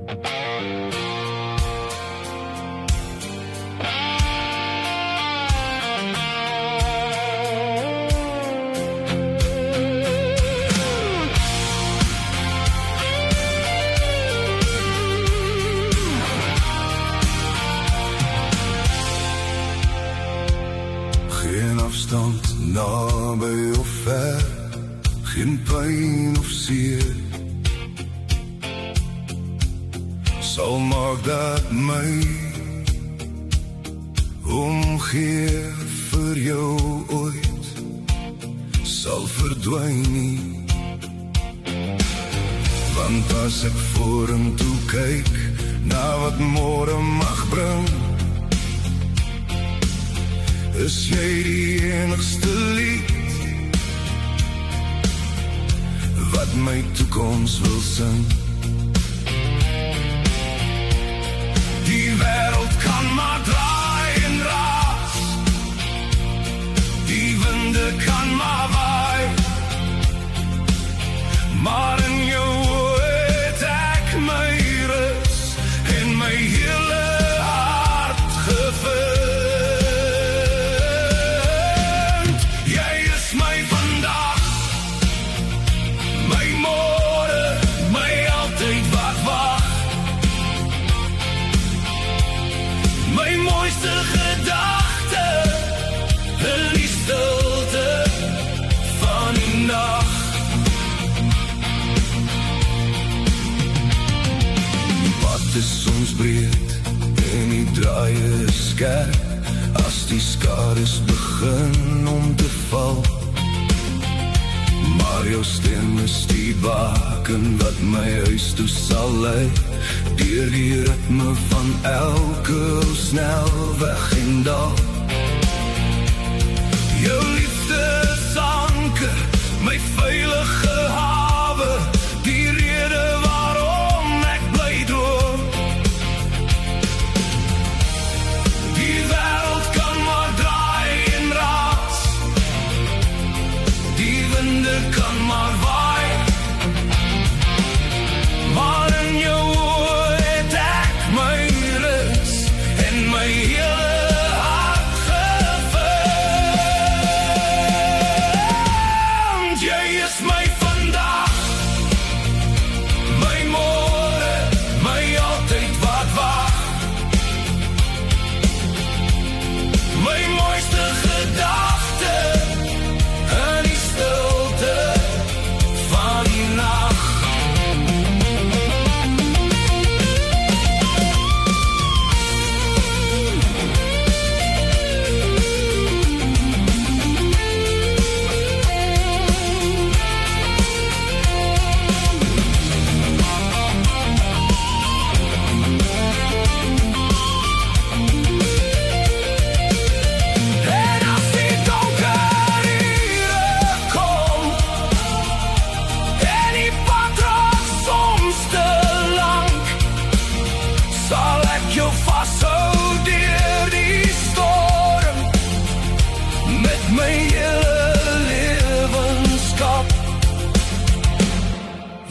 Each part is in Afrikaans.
Geen afstand, naby of ver, geen pyn of seer sal maak dat my omgee vir jou ooit sal verdwyn nie. Want as ek vorentoe kyk na wat môre mag bring, is jy die enigste lied wat my toekoms wil sing. Die wêreld kan maar draai en raas, die winde kan maar waai, maar in jou het ek my rus en my hele hart gevind. My mooiste gedagte in die stilte van die nag. Die pad is soms breed en die draaie is skerp, as die skades begin om te val. Maar jou stem is die baken wat my huis toe sal lei, deur die ritme van elke snelweg en dal. Jou liefde is anker, my veilige hawe, die rede waarom ek bly droom. Die wêreld kan maar draai en raas, die winde kan maar waai, maar in jou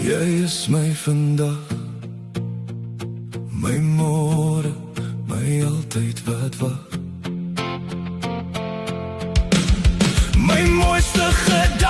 jy is my vandag, my môre, my altyd wat wag. My mooiste gedagte